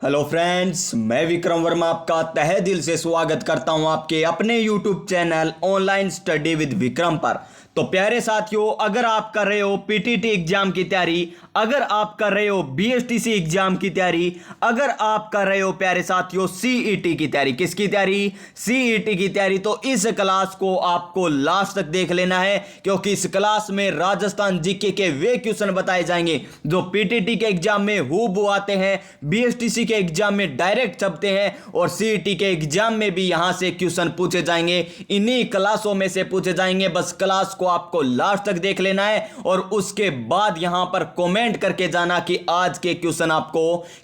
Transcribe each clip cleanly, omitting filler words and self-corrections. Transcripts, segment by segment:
Hello friends, मैं विक्रम वर्मा आपका तहे दिल से स्वागत करता हूं आपके अपने YouTube channel online study with Vikram पर। तो प्यारे साथियों, अगर आप कर रहे हो पीटीटी एग्जाम की तैयारी, अगर आप कर रहे हो बीएसटीसी एग्जाम की तैयारी, अगर आप कर रहे हो प्यारे साथियों सीईटी की तैयारी, किसकी तैयारी? सीईटी की तैयारी, तो इस क्लास को आपको लास्ट तक देख लेना है, क्योंकि इस क्लास में राजस्थान जीके के वे क्वेश्चन बताए जाएंगे जो पीटीटी के एग्जाम में हूबहू आते हैं, बीएसटीसी के एग्जाम में डायरेक्ट छपते हैं और सीईटी के एग्जाम में भी यहां से क्वेश्चन पूछे जाएंगे। इन्हीं क्लासों में से पूछे जाएंगे, बस क्लास को आपको लास्ट तक देख लेना है और उसके बाद यहां पर कमेंट करके जाना कि आज के क्वेश्चन आपको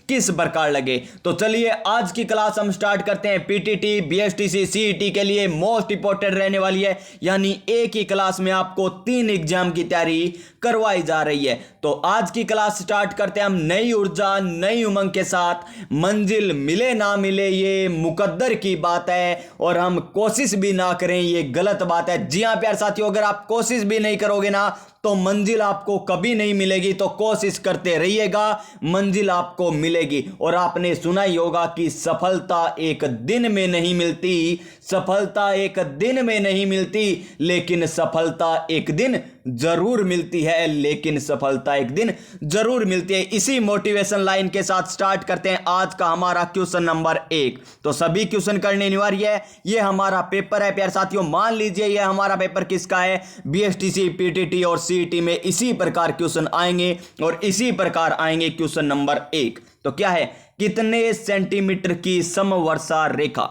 किस प्रकार लगे। तो चलिए आज की क्लास हम स्टार्ट करते हैं। पीटीटी, बीएसटीसी, सीईटी के लिए मोस्ट इंपॉर्टेंट रहने वाली है, यानी एक ही क्लास में आपको 3 एग्जाम की तैयारी करवाई जा रही है। तो आज की क्लास स्टार्ट करते हैं हम नई ऊर्जा, नई उमंग के साथ। मंजिल मिले ना मिले ये मुकद्दर की बात है और हम कोशिश भी ना करें ये गलत बात है। जी हां प्यारे साथियों, अगर आप कोशिश भी नहीं करोगे ना तो मंजिल आपको कभी नहीं मिलेगी। तो कोशिश करते रहिएगा, मंजिल आपको मिलेगी। और आपने सुना ही होगा कि सफलता एक दिन में नहीं मिलती, सफलता एक दिन में नहीं मिलती, लेकिन सफलता एक दिन जरूर मिलती है, लेकिन सफलता एक दिन जरूर मिलती है। इसी मोटिवेशन लाइन के साथ स्टार्ट करते हैं आज का हमारा क्वेश्चन नंबर 1। तो सभी क्वेश्चन करने अनिवार्य है, ये हमारा पेपर है प्यारे साथियों। मान लीजिए ये हमारा पेपर किसका है? बीएसटीसी, पीटीटी और सीईटी में इसी प्रकार क्वेश्चन आएंगे और इसी प्रकार आएंगे क्वेश्चन नंबर 1। तो क्या है? कितने सेंटीमीटर की समवर्षा रेखा,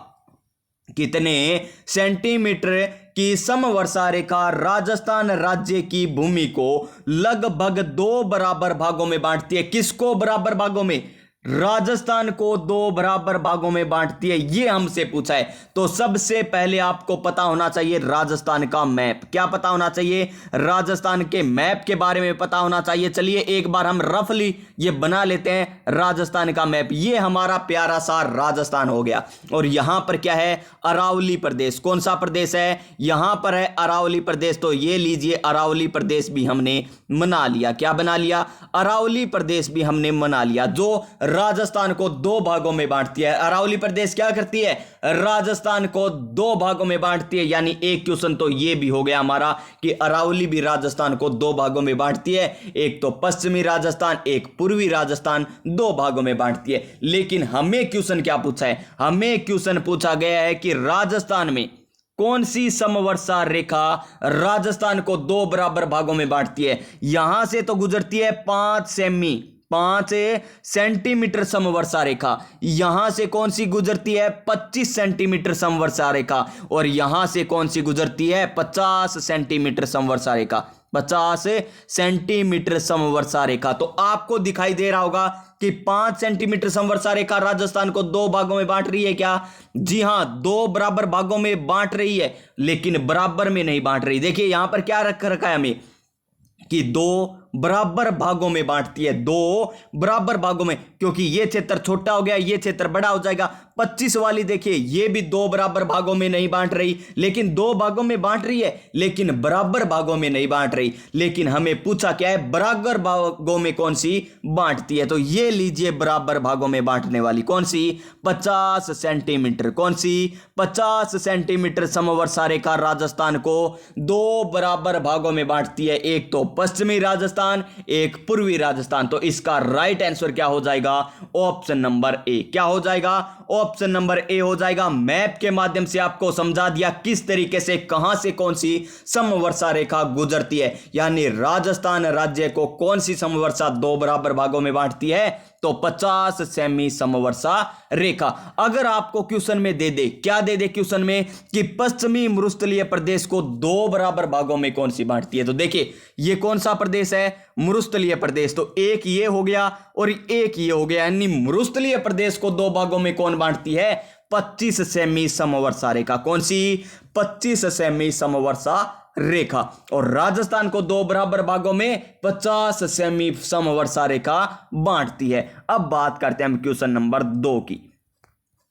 कितने सेंटीमीटर की समवर्षा रेखा राजस्थान राज्य की भूमि को लगभग 2 बराबर भागों में बांटती है? किसको बराबर भागों में? राजस्थान को 2 बराबर भागों में बांटती है, यह हमसे पूछा है। तो सबसे पहले आपको पता होना चाहिए राजस्थान का मैप। क्या पता होना चाहिए? राजस्थान के मैप के बारे में पता होना चाहिए। चलिए एक बार हम रफली ये बना लेते हैं राजस्थान का मैप। ये हमारा प्यारा सा राजस्थान हो गया और यहां पर क्या है? अरावली प्रदेश। कौन सा प्रदेश है? यहां पर है अरावली प्रदेश। तो ये लीजिए अरावली प्रदेश भी हमने मना लिया। क्या बना लिया? अरावली प्रदेश भी हमने मना लिया, जो राजस्थान को 2 भागों में बांटती है। अरावली प्रदेश क्या करती है? राजस्थान को 2 भागों में बांटती है। यानी एक क्वेश्चन तो ये भी हो गया हमारा कि अरावली भी राजस्थान को 2 भागों में बांटती है। एक तो पश्चिमी राजस्थान, एक पूर्वी राजस्थान, 2 भागों में बांटती है। लेकिन हमें क्वेश्चन क्या पूछा है? हमें क्वेश्चन पूछा गया है कि राजस्थान में कौन सी समवर्षा रेखा राजस्थान को 2 बराबर भागों में बांटती है? यहां से तो गुजरती है 5 सेंटीमीटर समवर्षा रेखा। यहां से कौन सी गुजरती है? 25 सेंटीमीटर समवर्षा रेखा। और यहां से कौन सी गुजरती है? 50 सेंटीमीटर समवर्षा रेखा। 50 सेंटीमीटर समवर्षा रेखा। तो आपको दिखाई दे रहा होगा कि 5 सेंटीमीटर समवर्षा रेखा राजस्थान को 2 भागों में बांट रही है। क्या? जी हां, 2 बराबर भागों में बांट रही है, लेकिन बराबर में नहीं बांट रही। देखिए यहां पर क्या रखा है हमें कि 2 बराबर भागों में बांटती है, 2 बराबर भागों में, क्योंकि ये क्षेत्र छोटा हो गया, ये क्षेत्र बड़ा हो जाएगा। 25 वाली देखिए ये भी 2 बराबर भागों में नहीं बांट रही, लेकिन 2 भागों में बांट रही है, लेकिन बराबर भागों में नहीं बांट रही। लेकिन हमें पूछा क्या है? बराबर भागों में कौन सी बांटती है? तो ये लीजिए बराबर भागों में बांटने वाली कौन सी? 50 सेंटीमीटर। कौन सी? 50 सेंटीमीटर समवर्षा रेखा राजस्थान को 2 बराबर भागों में बांटती है। एक तो पश्चिमी राजस्थान, एक पूर्वी राजस्थान। तो इसका राइट आंसर क्या हो जाएगा? Option number A. क्या हो जाएगा? ऑप्शन नंबर ए हो जाएगा। मैप के माध्यम से आपको समझा दिया किस तरीके से कहां से कौन सी समवर्षा रेखा गुजरती है, यानी राजस्थान राज्य को कौन सी समवर्षा 2 बराबर भागों में बांटती है? तो 50 सेमी समवर्षा रेखा। अगर आपको क्वेश्चन में दे दे, क्या दे दे क्वेश्चन में कि पश्चिमी मरुस्थलीय प्रदेश को 2 बराबर भागों में कौन सी बांटती है, तो देखिए ये कौन सा प्रदेश है? मरुस्थलीय प्रदेश। तो एक ये हो गया और एक ये हो गया, यानी मरुस्थलीय प्रदेश को 2 भागों में कौन बांटती है? 25 सेमी समवर्षा रेखा। कौन सी? 25 सेमी समवर्षा रेखा। और राजस्थान को 2 बराबर भागों में 50 सेमी समवर्षा रेखा बांटती है। अब बात करते हैं हम क्वेश्चन नंबर 2 की।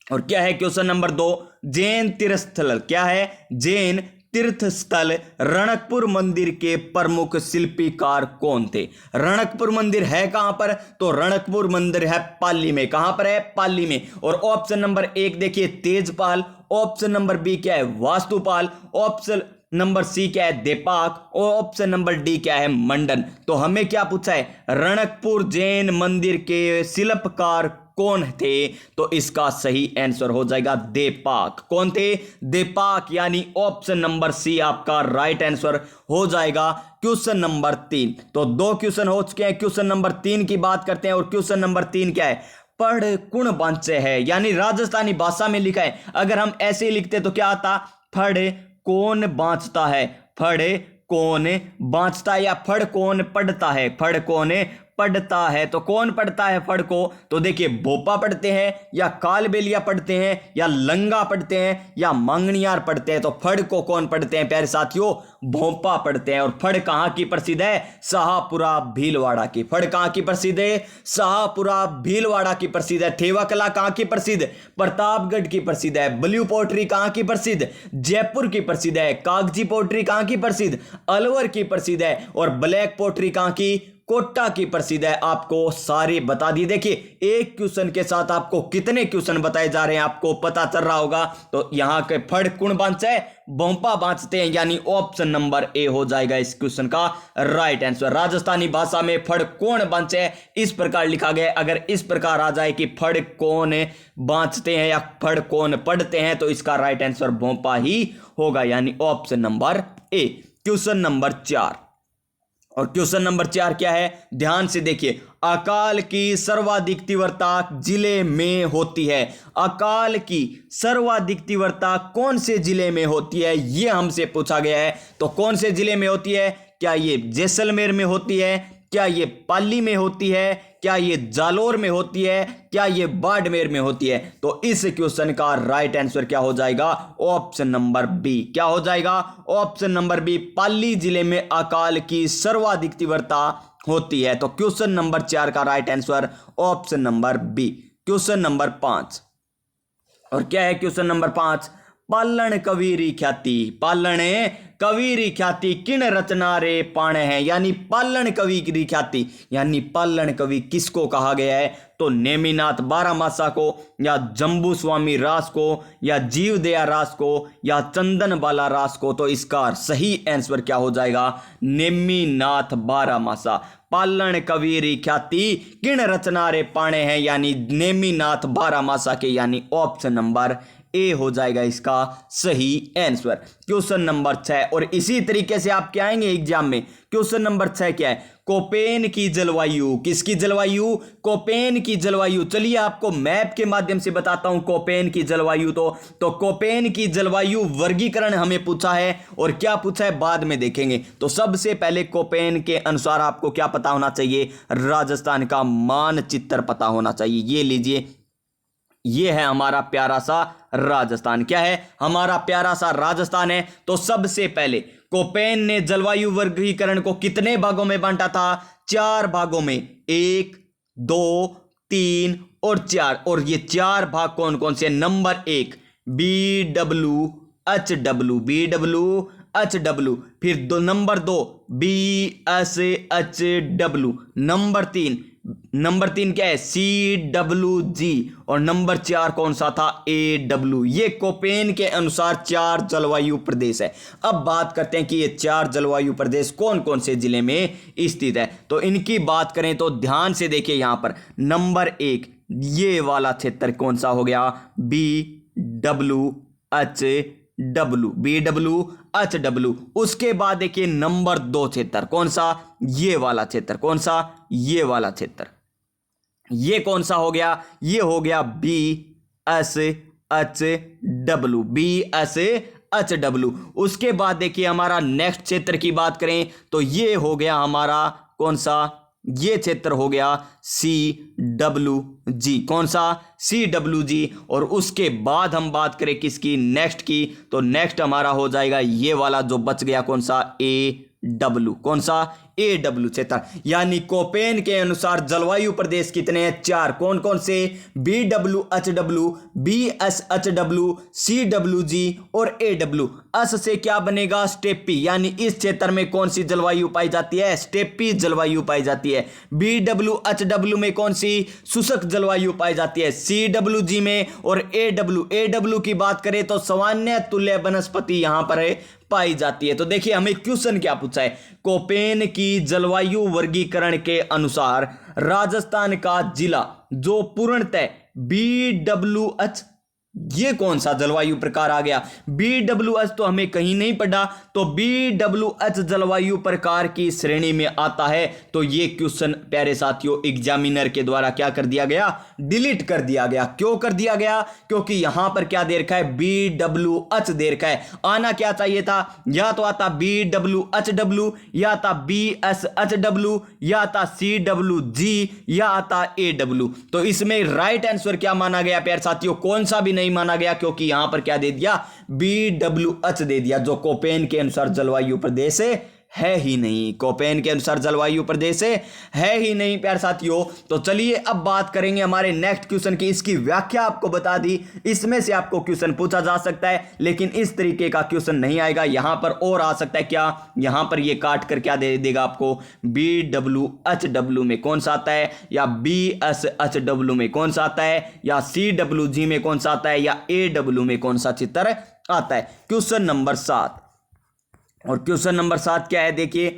और क्या है क्वेश्चन नंबर 2? जैन तीर्थस्थल। क्या है? जैन तीर्थ स्थल रणकपुर मंदिर के प्रमुख शिल्पीकार कौन थे? रणकपुर मंदिर है कहां पर? तो रणकपुर मंदिर है पाली में। कहां पर है? पाली में। और ऑप्शन नंबर 1 देखिए तेजपाल, ऑप्शन नंबर बी क्या है? वास्तुपाल, ऑप्शन नंबर सी क्या है? देपाक, और ऑप्शन नंबर डी क्या है? मंडन। तो हमें क्या पूछा है? रणकपुर जैन मंदिर के शिल्पकार कौन थे? तो इसका सही आंसर हो जाएगा देपाक। कौन थे? देपाक, यानी ऑप्शन नंबर सी आपका राइट आंसर हो जाएगा। क्वेश्चन नंबर 3, तो 2 क्वेश्चन हो चुके हैं। क्वेश्चन नंबर 3 की बात करते हैं, और क्वेश्चन नंबर 3 क्या है? पढ़ कुण बांचे है, यानी राजस्थानी भाषा में लिखा है। अगर हम ऐसे लिखते तो क्या आता? फड़ कौन बांचता है, फड़ कौन बांचता है, या फड़ कौन पढ़ता है, फड़ कौन पढ़ता है। तो कौन पढ़ता है फड़ को? तो देखिए भोपा पढ़ते हैं, या कालबेलिया पढ़ते हैं, या लंगा पढ़ते हैं, या मांगनियार पढ़ते हैं। तो फड़ को कौन पढ़ते हैं प्यारे साथियों? भोपा पढ़ते हैं। और फड़ कहां की प्रसिद्ध है? शाहपुरा भीलवाड़ा की। फड़ कहां की प्रसिद्ध है? शाहपुरा भीलवाड़ा की प्रसिद्ध है। थेवा कला कहां की प्रसिद्ध? प्रतापगढ़ की प्रसिद्ध है। ब्लू पोट्री कहां की प्रसिद्ध? जयपुर की प्रसिद्ध है। कागजी पोट्री कहां की प्रसिद्ध? अलवर की प्रसिद्ध है। और ब्लैक पोट्री कहां की? कोटा की प्रसिद्ध है। आपको सारे बता दिए। देखिए एक क्वेश्चन के साथ आपको कितने क्वेश्चन बताए जा रहे हैं आपको पता चल रहा होगा। तो यहां के फड़ कुण बांचते हैं, भोंपा बांचते हैं, यानी ऑप्शन नंबर ए हो जाएगा इस क्वेश्चन का राइट आंसर। राजस्थानी भाषा में फड़ कौन बांचे है इस प्रकार लिखा गया। अगर इस प्रकार आ जाए कि फड़ कौन बांचते हैं या फड़ कौन पढ़ते हैं, तो इसका राइट आंसर भोंपा ही होगा, यानी ऑप्शन नंबर ए। क्वेश्चन नंबर 4, और क्वेश्चन नंबर 4 क्या है? ध्यान से देखिए। अकाल की सर्वाधिक तीव्रता जिले में होती है। अकाल की सर्वाधिक तीव्रता कौन से जिले में होती है, यह हमसे पूछा गया है। तो कौन से जिले में होती है? क्या ये जैसलमेर में होती है? क्या ये पाली में होती है? क्या ये जालोर में होती है? क्या ये बाड़मेर में होती है? तो इस क्वेश्चन का राइट आंसर क्या हो जाएगा? Option number B. क्या हो जाएगा? Option number B. पाली जिले में अकाल की सर्वाधिक तीव्रता होती है। तो क्वेश्चन नंबर 4 का right answer option number B. Question number 5, और क्या है क्वेश्चन नंबर 5? पालन कवीरी ख्याति, पालन कवीरी ख्याति किन रचना रे पाणे हैं, यानी पालन कवि की ख्याति, यानी पालन कवि किसको कहा गया है? तो नेमिनाथ बारामासा को, या जम्बू स्वामी रास को, या जीवदया रास को, या चंदन बाला रास को। तो इसका सही आंसर क्या हो जाएगा? नेमिनाथ बारामासा। पालन कवीरी ख्याति किन रचना रे पाणे हैं, यानी नेमिनाथ बारामासा के, यानी ऑप्शन नंबर ए हो जाएगा इसका सही आंसर। क्वेश्चन नंबर 6, और इसी तरीके से आप क्या आएंगे एग्जाम में। क्वेश्चन नंबर 6 क्या है? कोपेन की जलवायु, किसकी जलवायु? कोपेन की जलवायु। चलिए आपको मैप के माध्यम से बताता हूं कोपेन की जलवायु। तो कोपेन की जलवायु वर्गीकरण हमें पूछा है, और क्या पूछा है बाद में देखेंगे। तो सबसे पहले कोपेन के अनुसार आपको क्या पता होना चाहिए? राजस्थान का मानचित्र पता होना चाहिए। ये लीजिए, ये है हमारा प्यारा सा राजस्थान। क्या है? हमारा प्यारा सा राजस्थान है। तो सबसे पहले कोपेन ने जलवायु वर्गीकरण को कितने भागों में बांटा था? 4 भागों में, 1, 2, 3 और 4। और ये 4 भाग कौन कौन से? नंबर 1 BWHW, BWHW, फिर नंबर 2 BSHW, नंबर 3 क्या है? CWG, और नंबर 4 कौन सा था? AW। ये कोपेन के अनुसार 4 जलवायु प्रदेश है। अब बात करते हैं कि ये 4 जलवायु प्रदेश कौन कौन से जिले में स्थित है। तो इनकी बात करें तो ध्यान से देखिए, यहां पर नंबर 1 ये वाला क्षेत्र कौन सा हो गया? BWHW। उसके बाद देखिए नंबर 2 क्षेत्र कौन सा? ये वाला क्षेत्र। कौन सा? ये वाला क्षेत्र। ये कौन सा हो गया? ये हो गया BSHW। उसके बाद देखिए हमारा नेक्स्ट क्षेत्र की बात करें तो ये हो गया हमारा कौन सा? ये क्षेत्र हो गया CWG। कौन सा? CWG। और उसके बाद हम बात करें किसकी? नेक्स्ट की। तो नेक्स्ट हमारा हो जाएगा ये वाला जो बच गया, कौन सा? AW। कौन सा? AW क्षेत्र। यानी कोपेन के अनुसार जलवायु प्रदेश कितने हैं? 4। कौन कौन से? BWHW, BSHW, CWG और AW। अस से क्या बनेगा? स्टेपी। यानी इस क्षेत्र में कौन सी जलवायु पाई जाती है? स्टेपी जलवायु पाई जाती है। BWHW में कौन सी? शुष्क जलवायु पाई जाती है। CWG में और AW की बात करें तो सामान्य तुल्य वनस्पति यहां पर है पाई जाती है। तो देखिए हमें क्वेश्चन क्या पूछा है? कोपेन की जलवायु वर्गीकरण के अनुसार राजस्थान का जिला जो पूर्णतः BWH, ये कौन सा जलवायु प्रकार आ गया? BWH तो हमें कहीं नहीं पढ़ा, तो BWH जलवायु प्रकार की श्रेणी में आता है। तो ये क्वेश्चन प्यारे साथियों एग्जामिनर के द्वारा क्या कर दिया गया? डिलीट कर दिया गया। क्यों कर दिया गया? क्योंकि यहां पर क्या दे रखा है? BWH दे रखा है। आना क्या चाहिए था? या तो आता BWHW, या आता BSHW, या आता CWG, या आता AW। तो इसमें राइट आंसर क्या माना गया प्यारे साथियों? कौन सा भी नहीं माना गया, क्योंकि यहां पर क्या दे दिया? BWH दे दिया, जो कोपेन के अनुसार जलवायु प्रदेश है ही नहीं। कोपेन के अनुसार जलवायु प्रदेश है ही नहीं प्यारे साथियों। तो चलिए अब बात करेंगे हमारे नेक्स्ट क्वेश्चन की। इसकी व्याख्या आपको बता दी, इसमें से आपको क्वेश्चन पूछा जा सकता है, लेकिन इस तरीके का क्वेश्चन नहीं आएगा। यहां पर और आ सकता है क्या? यहां पर ये काट कर क्या दे देगा आपको? BWHW में कौन सा आता है, या BSHW में कौन सा आता है, या CWG में कौन सा आता है, या AW में कौन सा चित्र आता है। Question number 7। और क्वेश्चन नंबर 7 क्या है? देखिए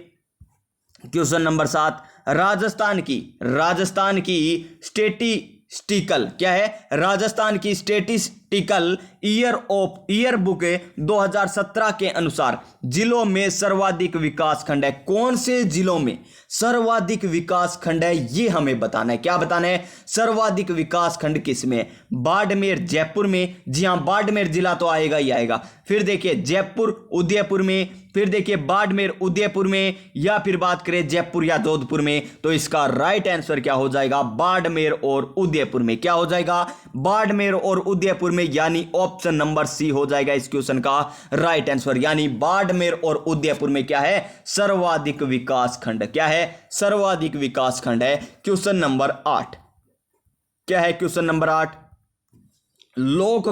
क्वेश्चन नंबर 7, राजस्थान की स्टेटिस्टिकल क्या है? राजस्थान की स्टेटिस्टिकल ईयर बुक 2017 के अनुसार जिलों में सर्वाधिक विकास खंड है। कौन से जिलों में सर्वाधिक विकास खंड है, ये हमें बताना है। क्या बताना है? सर्वाधिक विकास खंड किस में? बाड़मेर, जयपुर में। जी हां, बाड़मेर जिला तो आएगा ही आएगा। फिर देखिए जयपुर, उदयपुर में। फिर देखिए बाड़मेर, उदयपुर में, या फिर बात करें जयपुर या जोधपुर में। तो इसका राइट आंसर क्या हो जाएगा? बाड़मेर और उदयपुर में। क्या हो जाएगा? बाड़मेर और उदयपुर में। यानी ऑप्शन नंबर सी हो जाएगा इस क्वेश्चन का राइट आंसर। यानी बाड़मेर और उदयपुर में क्या है? सर्वाधिक विकास खंड। क्या है? सर्वाधिक विकास खंड है। क्वेश्चन नंबर 8 क्या है? क्वेश्चन नंबर 8, लोक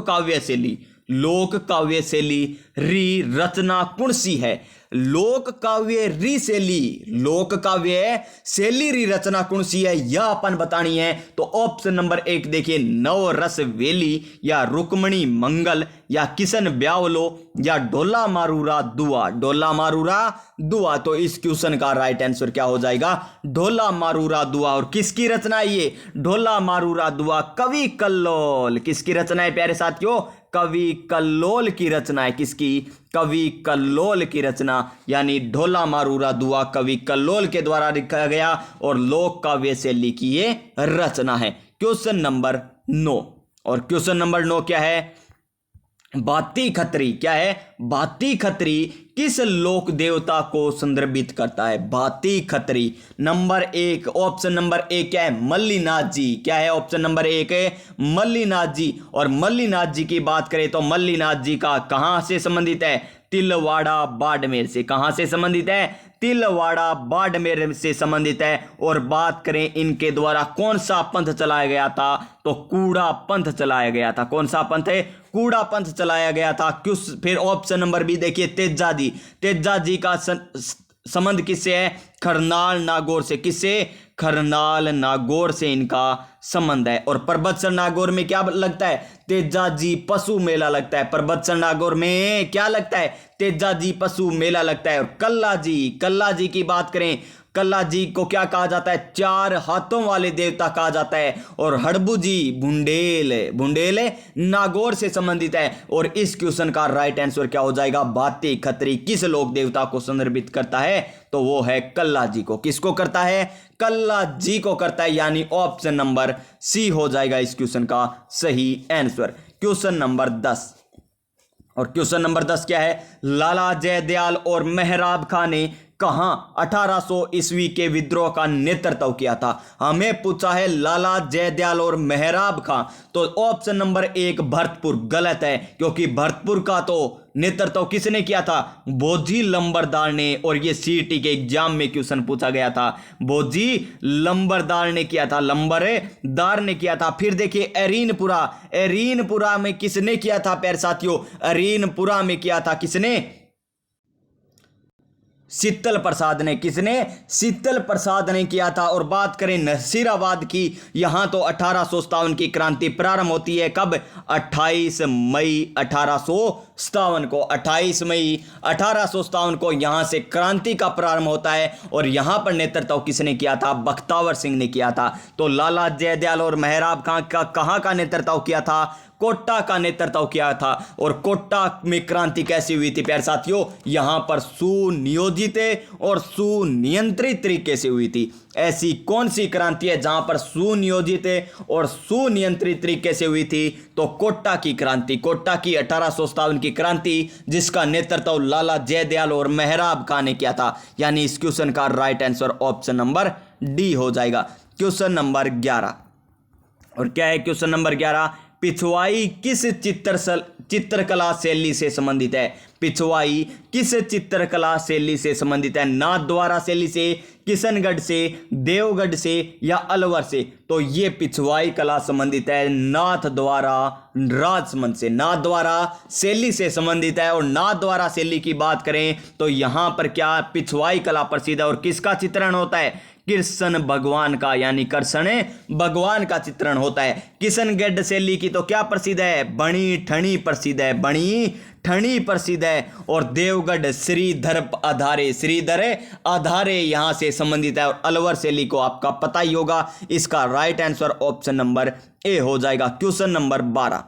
काव्य शैली री रचना कौन सी है? लोक काव्य शैली री रचना कौन सी है, यह अपन बतानी है। तो ऑप्शन नंबर 1 देखिए, नवरस वेली, या रुक्मणी मंगल, या किशन ब्यावलो, या ढोला मारूरा दुआ। तो इस क्वेश्चन का राइट आंसर क्या हो जाएगा? ढोला मारूरा दुआ। और किसकी रचना है ये? ढोला मारूरा दुआ कवि कल्लोल। किसकी रचना है प्यारे साथियों? कवि कल्लोल की रचना है। किसकी? कवि कल्लोल की रचना। यानी ढोला मारूरा दुआ कवि कल्लोल के द्वारा लिखा गया और लोक काव्य शैली की ये रचना है। Question number 9। और क्वेश्चन नंबर 9 क्या है? भाती खत्री। क्या है? भाती खत्री किस लोक देवता को संदर्भित करता है? भाती खत्री। नंबर 1, ऑप्शन नंबर 1 क्या है? मल्लीनाथ जी। क्या है? ऑप्शन नंबर 1 है मल्लीनाथ जी। और मल्लीनाथ जी की बात करें तो मल्लीनाथ जी का कहां से संबंधित है? तिलवाड़ा बाड़मेर से। कहां से संबंधित है? तिलवाड़ा बाड़मेर से संबंधित है। और बात करें इनके द्वारा कौन सा पंथ चलाया गया था? तो कूड़ा पंथ चलाया गया था। कौन सा पंथ है? कूड़ा पंथ चलाया गया था। फिर ऑप्शन नंबर बी देखिए, तेजा जी का संबंध किससे है? खरनाल नागौर से। किससे? खरनाल नागौर से इनका संबंध है। और परबतसर नागौर में क्या लगता है? तेजा जी पशु मेला लगता है। परबतसर नागौर में क्या लगता है? तेजा जी पशु मेला लगता है। और कल्ला जी की बात करें, कल्ला जी को क्या कहा जाता है? 4 हाथों वाले देवता कहा जाता है। और हड़बू जी बुंडेल नागौर से संबंधित है। और इस क्वेश्चन का राइट आंसर क्या हो जाएगा? भाती खत्री किस लोक देवता को संदर्भित करता है? तो वो है कल्ला जी को। किसको करता है? कल्ला जी को करता है। यानी ऑप्शन नंबर सी हो जाएगा इस क्वेश्चन का सही आंसर। Question number 10। और क्वेश्चन नंबर 10 क्या है? लाला जयदयाल और मेहराब खां ने कहां 1800 ईस्वी के विद्रोह का नेतृत्व किया था? हमें पूछा है लाला जयदयाल और मेहराब खां। तो ऑप्शन नंबर 1 भरतपुर गलत है, क्योंकि भरतपुर का तो नेतृत्व किसने किया था? भोजी लंबरदार ने। और ये सीईटी के एग्जाम में क्वेश्चन पूछा गया था, भोजी लंबरदार ने किया था, लंबरदार ने किया था। फिर देखिए एरीनपुरा, एरीनपुरा में किसने किया था प्यारे साथियों? एरीनपुरा में किया था किसने? शीतल प्रसाद ने। किसने? शीतल प्रसाद ने किया था। और बात करें नसीराबाद की, यहां तो 1857 की क्रांति प्रारंभ होती है। कब? 28 मई 1857 को। 28 मई 1857 को यहां से क्रांति का प्रारंभ होता है। और यहां पर नेतृत्व किसने किया था? बख्तावर सिंह ने किया था। तो लाला जयदयाल और मेहराब खां का कहां का नेतृत्व किया था? कोटा का नेतृत्व किया था। और कोटा में क्रांति कैसी हुई थी प्यारे साथियों? यहां पर सुनियोजित और सुनियंत्रित तरीके से हुई थी। ऐसी कौन सी क्रांति है जहां पर सुनियोजित और सुनियंत्रित तरीके से हुई थी? तो कोटा की क्रांति, कोटा की 1857 की क्रांति, जिसका नेतृत्व लाला जयदयाल और मेहराब खां ने किया था। यानी इस क्वेश्चन का right answer option number D हो जाएगा। क्वेश्चन नंबर 11, और क्या है क्वेश्चन नंबर 11? पिछवाई किस चित्रकला शैली से संबंधित है? पिछवाई किस चित्रकला शैली से संबंधित है? नाथद्वारा शैली से, किशनगढ़ से, देवगढ़ से या अलवर से? तो ये पिछवाई कला संबंधित है नाथद्वारा राजमंच से, नाथद्वारा शैली से संबंधित है। और नाथद्वारा शैली की बात करें तो यहां पर क्या पिछवाई कला प्रसिद्ध है। और किसका चित्रण होता है? कृष्ण भगवान का, यानी कृष्ण भगवान का चित्रण होता है। किशनगढ़ शैली की तो क्या प्रसिद्ध है? बणी ठणी प्रसिद्ध है, बणी ठणी प्रसिद्ध है। और देवगढ़ श्रीधर आधारे, श्रीधर आधारे यहां से संबंधित है। और अलवर शैली को आपका पता ही होगा। इसका राइट आंसर ऑप्शन नंबर ए हो जाएगा। क्वेश्चन नंबर 12,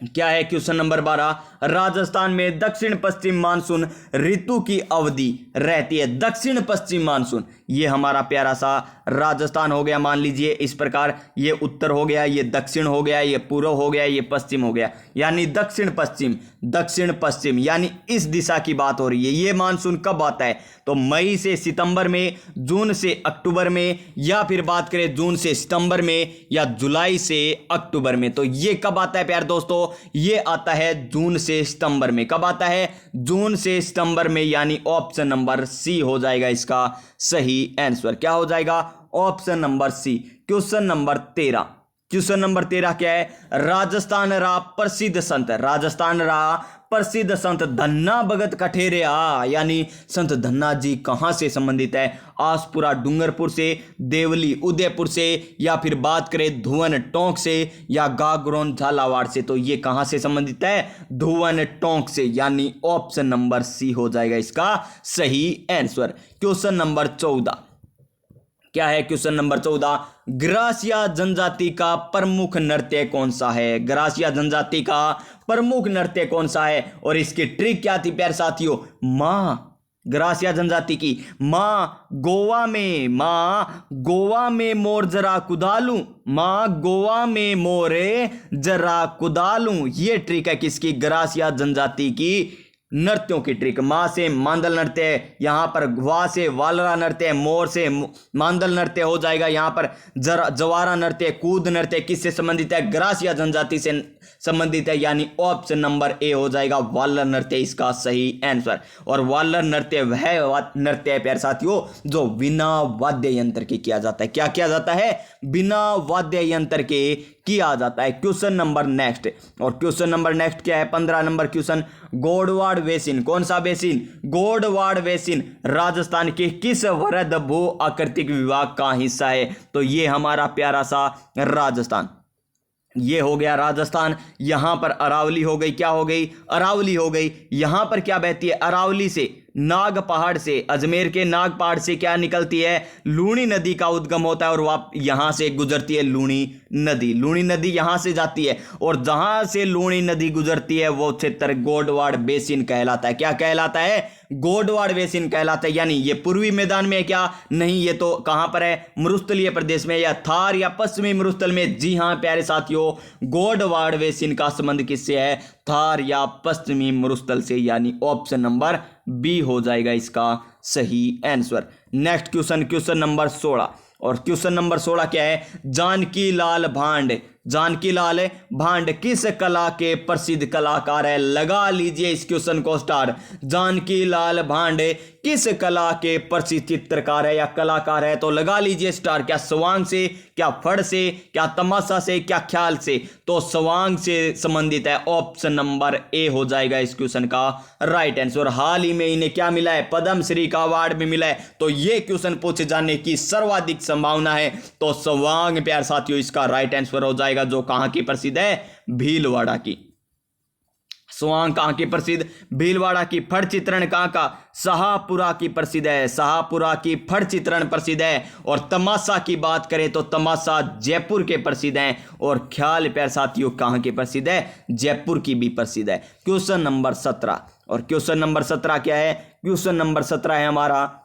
क्या है क्वेश्चन नंबर 12? राजस्थान में दक्षिण पश्चिम मानसून ऋतु की अवधि रहती है। दक्षिण पश्चिम मानसून, ये हमारा प्यारा सा राजस्थान हो गया, मान लीजिए इस प्रकार। ये उत्तर हो गया, ये दक्षिण हो गया, ये पूर्व हो गया, ये पश्चिम हो गया। यानी दक्षिण पश्चिम, दक्षिण पश्चिम, यानी इस दिशा की बात हो रही है। ये मानसून कब आता है? तो मई से सितंबर में, जून से अक्टूबर में, या फिर बात करें जून से सितंबर में, या जुलाई से अक्टूबर में। तो ये कब आता है प्यारे दोस्तों? ये आता है जून से सितंबर में। कब आता है? जून से सितंबर में। यानी ऑप्शन नंबर सी हो जाएगा इसका सही आंसर। क्या हो जाएगा? Option number C. Question number 13, question number 13 क्या है? राजस्थान रा प्रसिद्ध संत, राजस्थान रा प्रसिद्ध संत धन्ना भगत कठेरिया, यानी संत धन्ना जी कहां से संबंधित है? आसपुरा डूंगरपुर से, देवली उदयपुर से, या फिर बात करें धुवन टोंक से, या गागरोन झालावाड़ से? तो ये कहां से संबंधित है? धुवन टोंक से। यानी ऑप्शन नंबर सी हो जाएगा इसका सही आंसर। क्वेश्चन नंबर 14, क्या है क्वेश्चन नंबर 14? ग्रासिया जनजाति का प्रमुख नृत्य कौन सा है? ग्रासिया जनजाति का प्रमुख नृत्य कौन सा है? और इसकी ट्रिक क्या थी प्यारे साथियों? माँ, ग्रासिया जनजाति की माँ गोवा में मोर जरा कुदालू, माँ गोवा में मोरे जरा कुदालू। ये ट्रिक है किसकी? ग्रासिया जनजाति की नृत्यों की ट्रिक। माँ से मांदल नृत्य, यहाँ पर घुआ से वालरा नृत्य, मोर से मांदल नृत्य हो जाएगा। यहाँ पर जवारा नृत्य, कूद नृत्य किससे संबंधित है? ग्रासिया जनजाति से संबंधित है। यानी ऑप्शन नंबर ए हो जाएगा, वालर नृत्य इसका सही आंसर। और वालर नृत्य वह नृत्य है प्यारे साथियों जो बिना वाद्य यंत्र के किया जाता है। क्या किया जाता है? बिना वाद्य यंत्र के किया जाता है। क्वेश्चन नंबर नेक्स्ट, और क्वेश्चन नंबर नेक्स्ट क्या है? 15 नंबर क्वेश्चन। गोडवाड़ बेसिन, कौन सा बेसिन? गोडवाड़ बेसिन राजस्थान के किस वृहद भू आकृतिक विभाग का हिस्सा है? तो ये हमारा प्यारा सा राजस्थान, ये हो गया राजस्थान। यहां पर अरावली हो गई, क्या हो गई? अरावली हो गई। यहां पर क्या बहती है? अरावली से, नाग पहाड़ से, अजमेर के नाग पहाड़ से क्या निकलती है? लूणी नदी का उद्गम होता है। और वह यहां से गुजरती है लूणी नदी, लूणी नदी यहां से जाती है। और जहां से लूणी नदी गुजरती है वो क्षेत्र गोडवाड़ बेसिन कहलाता है। क्या कहलाता है? गोडवाड़ बेसिन कहलाता है। यानी ये पूर्वी मैदान में है क्या? नहीं, ये तो कहां पर है? मरुस्थलीय प्रदेश में, या थार या पश्चिमी मरुस्थल में। जी हां प्यारे साथियों, गोडवाड़ बेसिन का संबंध किससे है? थार या पश्चिमी मरुस्थल से। यानी ऑप्शन नंबर बी हो जाएगा इसका सही answer. Next question, question number 16। और क्वेश्चन नंबर 16 क्या है? जानकी लाल भांड, जानकी लाल भांड किस कला के प्रसिद्ध कलाकार है? लगा लीजिए इस क्वेश्चन को स्टार। जानकी लाल भांड किस कला के प्रसिद्ध चित्रकार है या कलाकार है? तो लगा लीजिए स्टार। क्या स्वांग से, क्या फड़ से, क्या तमाशा से, क्या ख्याल से? तो स्वांग से संबंधित है। ऑप्शन नंबर ए हो जाएगा इस क्वेश्चन का राइट आंसर। हाल ही में इन्हें क्या मिला है? पद्मश्री का अवार्ड भी मिला है। तो ये क्वेश्चन पूछे जाने की सर्वाधिक संभावना है। तो स्वांग प्यार साथियों इसका राइट आंसर हो जाएगा, जो कहां की प्रसिद्ध है? भीलवाड़ा की। स्वांग कहां की प्रसिद्ध? भीलवाड़ा की। फड़ चित्रण कहां का? शाहपुरा की प्रसिद्ध है। शाहपुरा की फड़ चित्रण प्रसिद्ध है। और तमाशा की बात करें तो तमाशा जयपुर के प्रसिद्ध हैं। और ख्याल प्यार साथियों कहां की प्रसिद्ध है? जयपुर की भी प्रसिद्ध है। Question number 17। और क्वेश्चन नंबर 17 क्या है? क्वेश्चन नंबर 17 है हमारा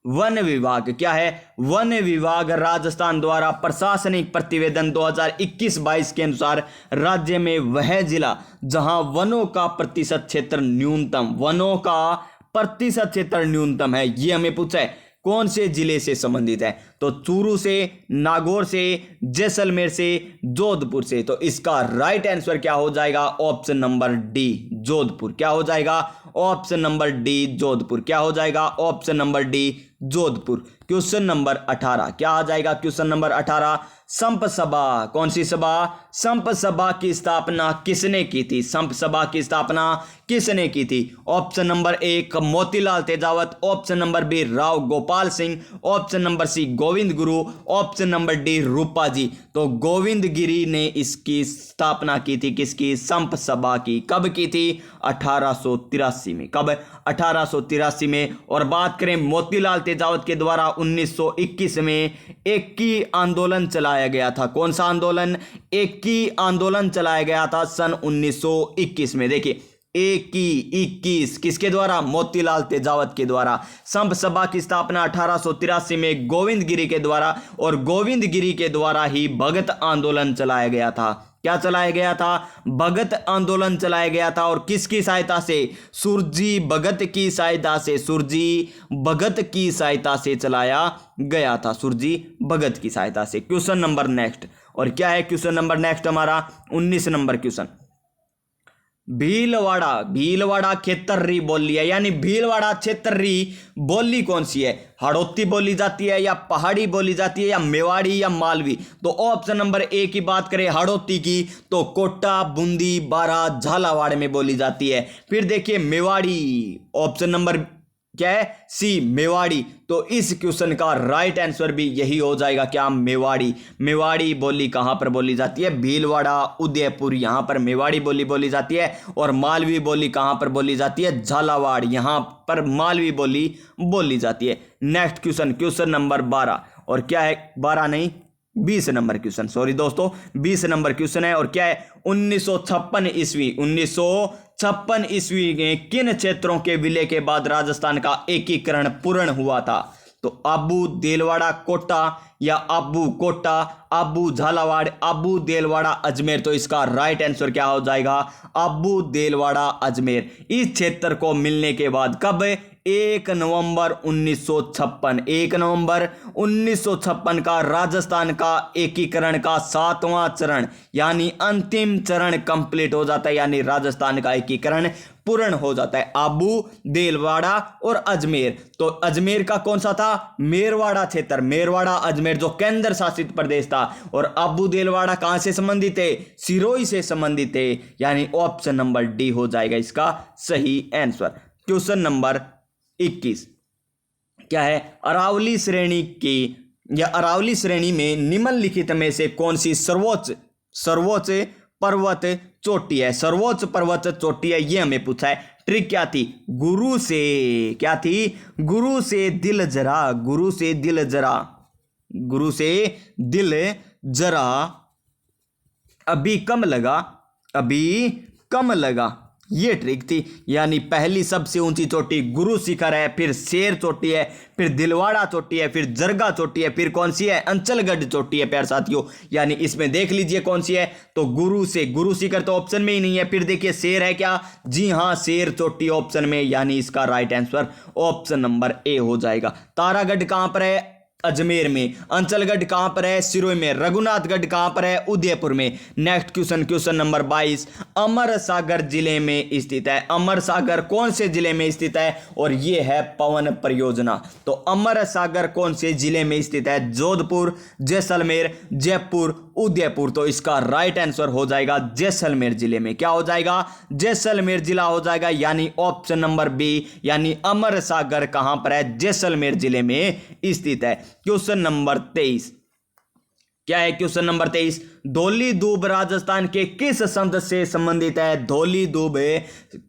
वन विभाग। क्या है? वन विभाग राजस्थान द्वारा प्रशासनिक प्रतिवेदन 2021-22 के अनुसार राज्य में वह जिला जहां वनों का प्रतिशत क्षेत्र न्यूनतम, वनों का प्रतिशत क्षेत्र न्यूनतम है, ये हमें पूछा है। कौन से जिले से संबंधित है? तो चूरू से, नागौर से, जैसलमेर से, जोधपुर से। तो इसका राइट आंसर क्या हो जाएगा? Option number D, Jodhpur. क्या हो जाएगा? Option number D, Jodhpur. क्या हो जाएगा? Option number D, Jodhpur. Question number 18 क्या आ जाएगा? क्वेश्चन नंबर 18 संप सभा। कौन सी सभा? संप सभा की स्थापना किसने की थी? संप सभा की स्थापना किसने की थी? Option number 1 Motilal Tejawat, option number B Rao Gopal Singh, option number C Govind Guru, option number D Rupa ji. तो गोविंद गिरी ने इसकी स्थापना की थी। किसकी? संप सभा की। कब की थी? 1883 में। कब? 1883 में। और बात करें मोतीलाल तेजावत के द्वारा 1921 में इक्की आंदोलन चलाया गया था। कौन सा आंदोलन? इक्की आंदोलन चलाया गया था सन 1921 में। देखिए 21 किसके द्वारा? मोतीलाल तेजावत के द्वारा। संप सभा की स्थापना 1883 में गोविंद गिरी के द्वारा, और गोविंद गिरी के द्वारा ही भगत आंदोलन चलाया गया था। क्या चलाया गया था? भगत आंदोलन चलाया गया था। और किसकी सहायता से? सुरजी भगत की सहायता से। सुरजी भगत की सहायता से चलाया गया था। सुरजी भगत की सहायता से। Question number next. और क्या है क्वेश्चन नंबर नेक्स्ट हमारा? 19 नंबर क्वेश्चन। भीलवाड़ा, भीलवाड़ा क्षेत्ररी बोली है, यानी भीलवाड़ा क्षेत्ररी बोली कौन सी है? हाड़ौती बोली जाती है, या पहाड़ी बोली जाती है, या मेवाड़ी, या मालवी? तो ऑप्शन नंबर ए की बात करें हाड़ौती की, तो कोटा, बूंदी, बारा, झालावाड़ में बोली जाती है। फिर देखिए मेवाड़ी, ऑप्शन नंबर क्या है? सी मेवाड़ी। तो इस क्वेश्चन का राइट आंसर भी यही हो जाएगा। क्या? मेवाड़ी। मेवाड़ी बोली कहां पर बोली जाती है? भीलवाड़ा, उदयपुर, यहां पर मेवाड़ी बोली बोली जाती है। और मालवी बोली कहां पर बोली जाती है? झालावाड़, यहां पर मालवी बोली बोली जाती है। Next question, question number 12। और क्या है? 12 नहीं, 20 नंबर क्वेश्चन, सॉरी दोस्तों, 20 नंबर क्वेश्चन है। और क्या है? 1956 ईस्वी, 1956 ईस्वी में किन क्षेत्रों के विलय के बाद राजस्थान का एकीकरण पूर्ण हुआ था? तो आबू, देलवाड़ा, कोटा, या आबू कोटा, आबू झालावाड़, आबू देलवाड़ा, अजमेर? तो इसका राइट आंसर क्या हो जाएगा? आबू देलवाड़ा, अजमेर। इस क्षेत्र को मिलने के बाद कब? 1 नवंबर 1956, 1 नवंबर 1956 का राजस्थान का एकीकरण का 7वां चरण यानी अंतिम चरण कंप्लीट हो जाता है, यानी राजस्थान का एकीकरण पूर्ण हो जाता है। आबू, देलवाड़ा और अजमेर। तो अजमेर का कौन सा था? मेरवाड़ा क्षेत्र, मेरवाड़ा अजमेर जो केंद्र शासित प्रदेश था। और आबू देलवाड़ा कहां से संबंधित है? सिरोही से संबंधित है, यानी ऑप्शन नंबर डी हो जाएगा इसका सही आंसर। क्वेश्चन नंबर 21 क्या है? अरावली श्रेणी की या अरावली श्रेणी में निम्नलिखित में से कौन सी सर्वोच्च पर्वत चोटी है? सर्वोच्च पर्वत चोटी है, ये हमें पूछा है। ट्रिक क्या थी? गुरु से, क्या थी? गुरु से दिल जरा, गुरु से दिल जरा, गुरु से दिल जरा, अभी कम लगा, अभी कम लगा, ये ट्रिक थी। यानी पहली सबसे ऊंची चोटी गुरु शिखर है, फिर शेर चोटी है, फिर दिलवाड़ा चोटी है, फिर जरगा चोटी है, फिर कौन सी है, अंचलगढ़ चोटी है प्यारे साथियों। यानी इसमें देख लीजिए कौन सी है, तो गुरु शिखर तो ऑप्शन में ही नहीं है। फिर देखिए शेर है क्या, जी हाँ शेर चोटी ऑप्शन में, यानी इसका राइट आंसर ऑप्शन नंबर ए हो जाएगा। तारागढ़ कहां पर है, अजमेर में। अंचलगढ़ कहां पर है, सिरोही में। रघुनाथगढ़ कहां पर है, उदयपुर में। नेक्स्ट क्वेश्चन नंबर 22, अमर सागर जिले में स्थित है। अमर सागर कौन से जिले में स्थित है, और यह है पवन परियोजना। तो अमर सागर कौन से जिले में स्थित है, जोधपुर, जैसलमेर, जयपुर, उदयपुर। तो इसका राइट आंसर हो जाएगा जैसलमेर जिले में। क्या हो जाएगा, जैसलमेर जिला हो जाएगा, यानी ऑप्शन नंबर बी, यानी अमर सागर कहां पर है, जैसलमेर जिले में स्थित है। क्वेश्चन नंबर 23, क्या है क्वेश्चन नंबर 23, धौली दूब राजस्थान के किस संत से संबंधित है। धौली दूब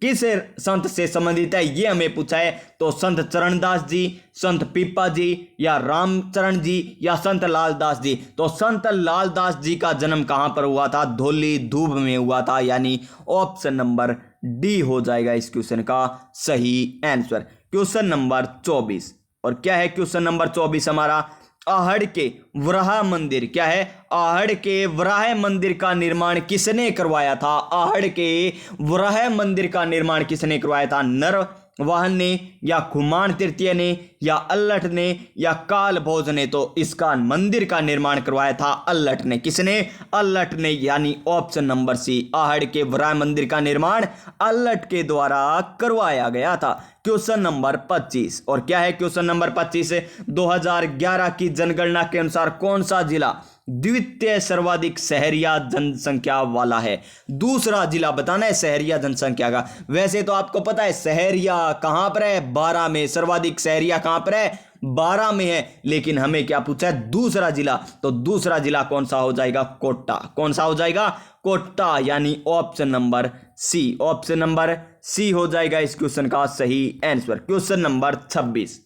किस संत से संबंधित है, यह हमें पूछा है। तो संत चरणदास जी, संत पीपा जी, या रामचरण जी, या संत लालदास जी। तो संत लालदास जी का जन्म कहां पर हुआ था, धौली दूब में हुआ था, यानी ऑप्शन नंबर डी हो जाएगा इस क्वेश्चन का सही आंसर। क्वेश्चन नंबर 24, और क्या है क्वेश्चन नंबर 24 हमारा, आहड़ के वराह मंदिर, क्या है, आहड़ के वराह मंदिर का निर्माण किसने करवाया था। आहड़ के वराह मंदिर का निर्माण किसने करवाया था, नरवाहन ने, या खुमान तृतीय ने, या अल्लठ ने, या काल भोज ने। तो इसका मंदिर का निर्माण करवाया था अल्लठ ने। किसने, अल्लठ ने, यानी ऑप्शन नंबर सी, आहड़ के वराह मंदिर का निर्माण अल्लठ के द्वारा करवाया गया था। क्वेश्चन नंबर 25, और क्या है क्वेश्चन नंबर 25, 2011 की जनगणना के अनुसार कौन सा जिला द्वितीय सर्वाधिक शहरिया जनसंख्या वाला है। दूसरा जिला बताना है शहरिया जनसंख्या का। वैसे तो आपको पता है शहरिया कहां पर है, 12 में। सर्वाधिक शहरिया कहां पर है, 12 में है। लेकिन हमें क्या पूछा है, दूसरा जिला। तो दूसरा जिला कौन सा हो जाएगा, कोटा। कौन सा हो जाएगा, कोटा, यानी option number C. Option number C हो जाएगा इस क्वेश्चन का सही आंसर। क्वेश्चन नंबर 26,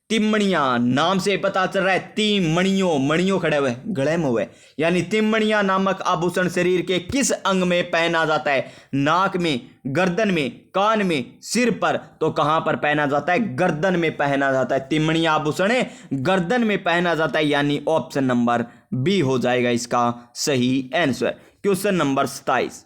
तिमणिया नाम से पता चल रहा है, मणियों खड़े हुए गले में हुए, यानी तिमणिया नामक आभूषण शरीर के किस अंग में पहना जाता है, नाक में, गर्दन में, कान में, सिर पर। तो कहां पर पहना जाता है, गर्दन में पहना जाता है। तिमणिया आभूषण गर्दन में पहना जाता है, यानी ऑप्शन नंबर बी हो जाएगा इसका सही आंसर। क्वेश्चन नंबर 27,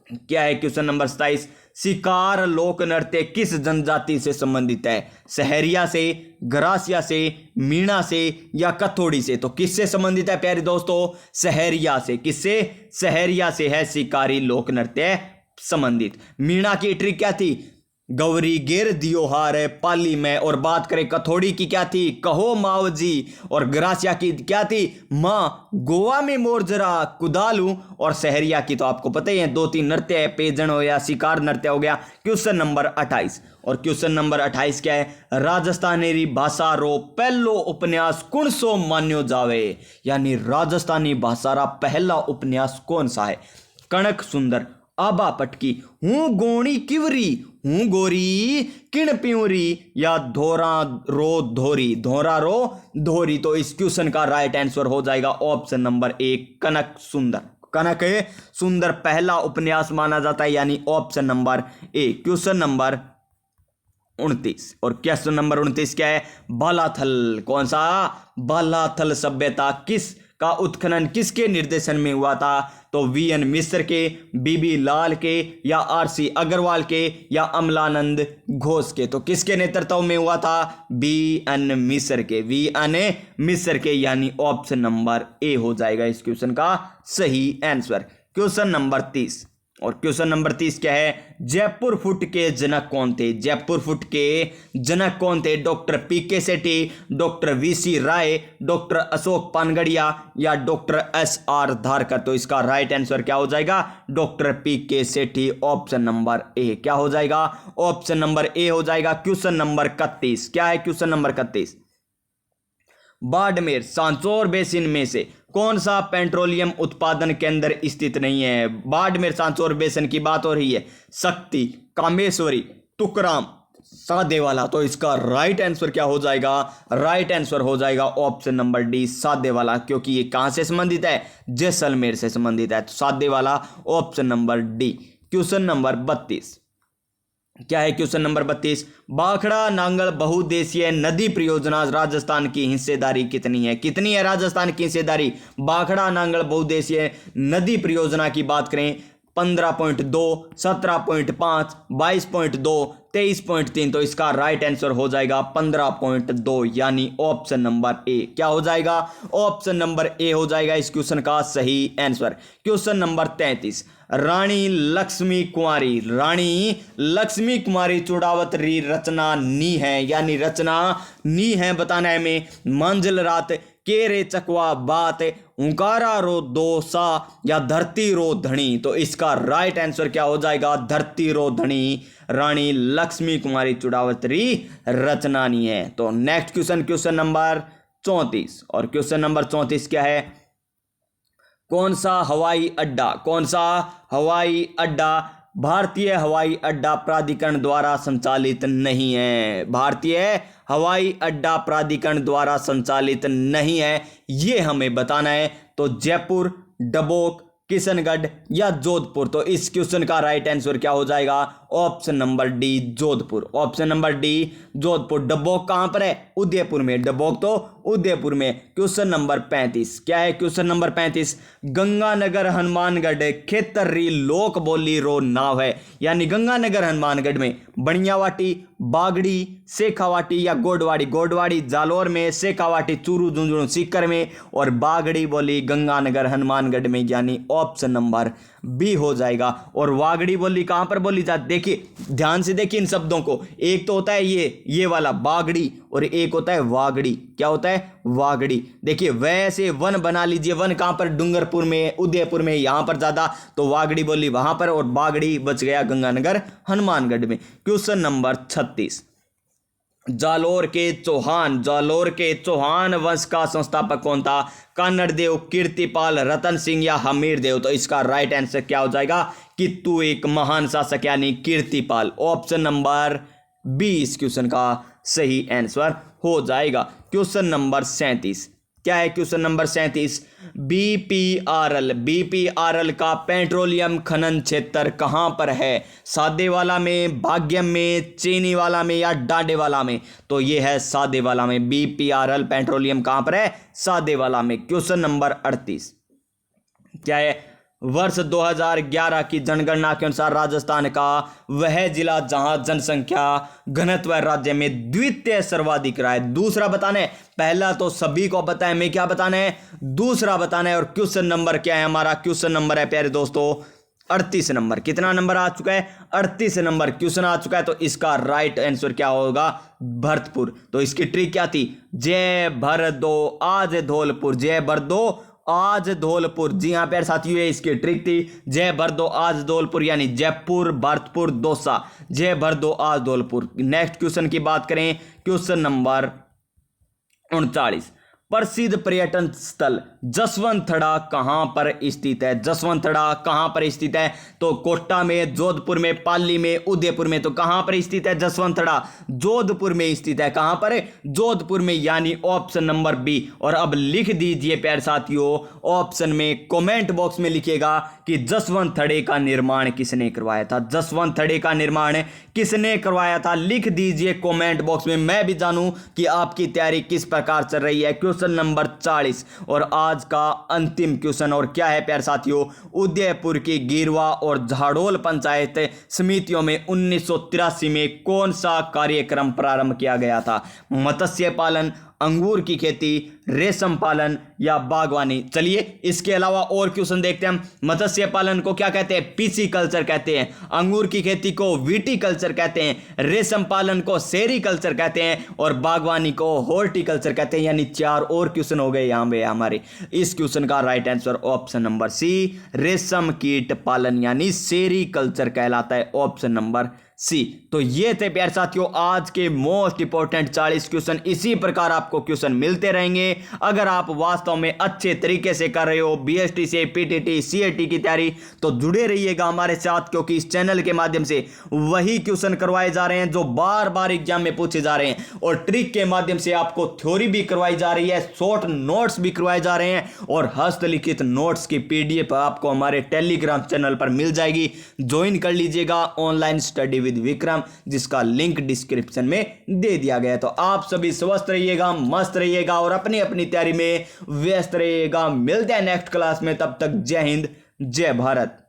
क्या है क्वेश्चन नंबर 27, शिकार लोक नृत्य किस जनजाति से संबंधित है, सहरिया से, गरासिया से, मीणा से, या कथोड़ी से। तो किससे संबंधित है प्यारे दोस्तों, सहरिया से। किससे, सहरिया से है शिकारी लोक नृत्य संबंधित। मीणा की ट्रिक क्या थी, गौरी गेर दियो हार पाली में। और बात करें कथोड़ी की क्या थी, कहो माओ जी। और ग्रासिया की क्या थी, माँ गोवा में मोर जरा कुदालू। और सहरिया की तो आपको पता ही है, 2-3 नृत्य है, पेजन हो या शिकार नृत्य हो गया। क्वेश्चन नंबर 28, और क्वेश्चन नंबर 28 क्या है, राजस्थानी भाषा रो पहलो उपन्यास कौन सो मान्यो जावे, यानी राजस्थानी भाषा रा पहला उपन्यास कौन सा है। कणक सुंदर, आबा पटकी, हूं गोणी किवरी, हूं गोरी किण प्यूरी, या धोरा रो धोरी। तो इस क्वेश्चन का राइट आंसर हो जाएगा ऑप्शन नंबर 1, कनक सुंदर। कनक सुंदर पहला उपन्यास माना जाता है, यानी ऑप्शन नंबर ए। क्वेश्चन नंबर 29, और क्वेश्चन नंबर 29 क्या है, बालाथल। कौन सा, बालाथल सभ्यता किस का उत्खनन किसके निर्देशन में हुआ था। तो वीएन मिश्र के, बीबी लाल के, या आरसी अग्रवाल के, या अमलानंद घोष के। तो किसके नेतृत्व में हुआ था, वीएन मिश्र के। वीएन मिश्र के, यानी ऑप्शन नंबर ए हो जाएगा इस क्वेश्चन का सही आंसर। क्वेश्चन नंबर 30, और क्वेश्चन नंबर 30 क्या है, जयपुर फुट के जनक कौन थे। जयपुर फुट के जनक कौन थे, डॉक्टर पीके सेठी, डॉक्टर वीसी राय, डॉक्टर अशोक पानगड़िया, या डॉक्टर एसआर धारकर। तो इसका राइट आंसर क्या हो जाएगा, doctor PK Sethi, option number A. क्या हो जाएगा, ऑप्शन नंबर ए हो जाएगा। क्वेश्चन नंबर 31, क्या है question number 31, Barmer Sanchore basin में से कौन सा पेट्रोलियम उत्पादन केंद्र स्थित नहीं है। बाड़मेर सांचौर बेसिन की बात हो रही है, शक्ति, कामेश्वरी, तुकराम, सादेवाला। तो इसका राइट आंसर क्या हो जाएगा, राइट आंसर हो जाएगा ऑप्शन नंबर डी, सादेवाला, क्योंकि ये कहां से संबंधित है, जैसलमेर से संबंधित है। तो सादेवाला option number D. Question number 32 क्या है? क्वेश्चन नंबर 32, भाखड़ा नांगल बहुउद्देशीय नदी परियोजना राजस्थान की हिस्सेदारी कितनी है? कितनी है राजस्थान की हिस्सेदारी भाखड़ा नांगल बहुउद्देशीय नदी परियोजना की बात करें? 15.2, 17.5, 22.2, 23.3। तो इसका राइट आंसर हो जाएगा 15.2 यानी ऑप्शन नंबर ए। क्या हो जाएगा? ऑप्शन नंबर ए हो जाएगा इस क्वेश्चन का सही आंसर। क्वेश्चन नंबर 33, रानी लक्ष्मी कुमारी चूड़ावतरी रचना नी है, यानी रचना नी है बताना है में मंझल रात के रे चकवा बात उकारा रो दोसा या धरती रो धनी। तो इसका राइट आंसर क्या हो जाएगा? धरती रो धनी रानी लक्ष्मी कुमारी चूड़ावतरी रचना नी है। तो नेक्स्ट क्वेश्चन, क्वेश्चन नंबर 34, और क्वेश्चन नंबर 34 क्या है? कौन सा हवाई अड्डा भारतीय हवाई अड्डा प्राधिकरण द्वारा संचालित नहीं है? भारतीय हवाई अड्डा प्राधिकरण द्वारा संचालित नहीं है, ये हमें बताना है। तो जयपुर, डबोक, किशनगढ़ या जोधपुर। तो इस क्वेश्चन का राइट आंसर क्या हो जाएगा? Option number D Jodhpur. Option number D Jodhpur. Dabok कहां पर है? उदयपुर में। डबोक तो उदयपुर में। क्वेश्चन नंबर 35 क्या है? क्वेश्चन नंबर 35, गंगानगर हनुमानगढ़ खेतरी लोक बोली रो नाव है, यानी गंगानगर हनुमानगढ़ में बनियावाटी, बागड़ी, शेखावाटी या गोडवाड़ी। गोडवाड़ी जालोर में, शेखावाटी चूरू झुंझुनू सीकर में, और बागड़ी बोली गंगानगर हनुमानगढ़ में, यानी ऑप्शन नंबर बी हो जाएगा। और वागड़ी बोली कहां पर बोली जाती? देखिए ध्यान से देखिए इन शब्दों को, एक तो होता है ये वाला बागड़ी, और एक होता है वागड़ी। क्या होता है? वागड़ी। देखिए वैसे वन बना लीजिए, वन कहां पर? डूंगरपुर में, उदयपुर में, यहां पर ज्यादा, तो वागड़ी बोली वहां पर, और बागड़ी बच गया गंगानगर हनुमानगढ़ में। क्वेश्चन नंबर 36, जालोर के चौहान वंश का संस्थापक कौन था? कन्नड़ देव, कीर्तिपाल, रतन सिंह या हमीर देव। तो इसका राइट आंसर क्या हो जाएगा? कि तू एक महान शासक यानी कीर्तिपाल। ऑप्शन नंबर बी इस क्वेश्चन का सही आंसर हो जाएगा। क्वेश्चन नंबर 37 क्या है? क्वेश्चन नंबर 37, बीपीआरएल का पेट्रोलियम खनन क्षेत्र कहां पर है? सादे वाला में, भाग्यम में, चीनी वाला में या डाडे वाला में? तो ये है सादे वाला में। बीपीआरएल पेट्रोलियम कहां पर है? सादे वाला में। क्वेश्चन नंबर 38 क्या है? वर्ष 2011 की जनगणना के अनुसार राजस्थान का वह जिला जहां जनसंख्या घनत्व राज्य में द्वितीय सर्वाधिक रहा है। दूसरा बताना है, पहला तो सभी को पता है, मैं क्या बताना है? दूसरा बताना है। और क्वेश्चन नंबर क्या है हमारा? क्वेश्चन नंबर है प्यारे दोस्तों 38 नंबर। कितना नंबर आ चुका है? 38 नंबर क्वेश्चन आ चुका है। तो इसका राइट आंसर क्या होगा? भरतपुर। तो इसकी ट्रिक क्या थी? जय भर दो आज धौलपुर, जय भर दो आज धौलपुर। जी हाँ प्यारे साथियों, ये इसकी ट्रिक थी। जय भर दो आज धौलपुर यानी जयपुर, भरतपुर, दौसा। जय भर दो आज धौलपुर। नेक्स्ट क्वेश्चन की बात करें, क्वेश्चन नंबर 39, प्रसिद्ध पर्यटन स्थल जसवंतथड़ा कहां पर स्थित है? जसवंतथड़ा कहां पर स्थित है? तो कोटा में, जोधपुर में, पाली में, उदयपुर में। तो कहां पर स्थित है जसवंतथड़ा? जोधपुर में स्थित है। कहां पर? जोधपुर में, यानी ऑप्शन नंबर बी। और अब लिख दीजिए प्यारे साथियों, ऑप्शन में कमेंट बॉक्स में लिखिएगा कि जसवंतथड़े का निर्माण किसने करवाया था? जसवंतथड़े का निर्माण किसने करवाया था? लिख दीजिए कमेंट बॉक्स में, मैं भी जानूं कि आपकी तैयारी किस प्रकार चल रही है। क्वेश्चन नंबर 40 और आज का अंतिम क्वेश्चन, और क्या है प्यारे साथियों? उदयपुर की गिरवा और झाड़ोल पंचायत समितियों में 1983 में कौन सा कार्यक्रम प्रारंभ किया गया था? मत्स्य पालन, अंगूर की खेती, रेशम पालन या बागवानी। चलिए इसके अलावा और क्वेश्चन देखते हैं हम। मत्स्य पालन को क्या कहते हैं? पीसी कल्चर कहते हैं। अंगूर की खेती को विटी कल्चर कहते हैं। रेशम पालन को सेरी कल्चर कहते हैं। और बागवानी को हॉर्टिकल्चर कहते हैं। यानी 4 और क्वेश्चन हो गए यहाँ पे हमारे। इस क्वेश्चन का right answer option number C, रेशम कीट पालन यानी सेरी कल्चर कहलाता है। Option number C. तो ये थे प्यारे साथियों आज के मोस्ट इंपॉर्टेंट 40 क्वेश्चन। इसी प्रकार आपको क्वेश्चन मिलते रहेंगे। अगर आप वास्तव में अच्छे तरीके से कर रहे हो बीएसटी से पीटीटी सीएटी की तैयारी, तो जुड़े रहिएगा हमारे साथ, क्योंकि इस चैनल के माध्यम से वही क्वेश्चन करवाए जा रहे हैं जो बार बार एग्जाम में पूछे जा रहे हैं, और ट्रिक के माध्यम से आपको थ्योरी भी करवाई जा रही है, शॉर्ट नोट्स भी करवाए जा रहे हैं, और हस्तलिखित नोट्स की पीडीएफ आपको हमारे टेलीग्राम चैनल पर मिल जाएगी। ज्वाइन कर लीजिएगा ऑनलाइन स्टडी विद विक्रम, जिसका लिंक डिस्क्रिप्शन में दे दिया गया है। तो आप सभी स्वस्थ रहिएगा, मस्त रहिएगा और अपनी अपनी तैयारी में व्यस्त रहिएगा। मिलते हैं नेक्स्ट क्लास में, तब तक जय हिंद जय भारत।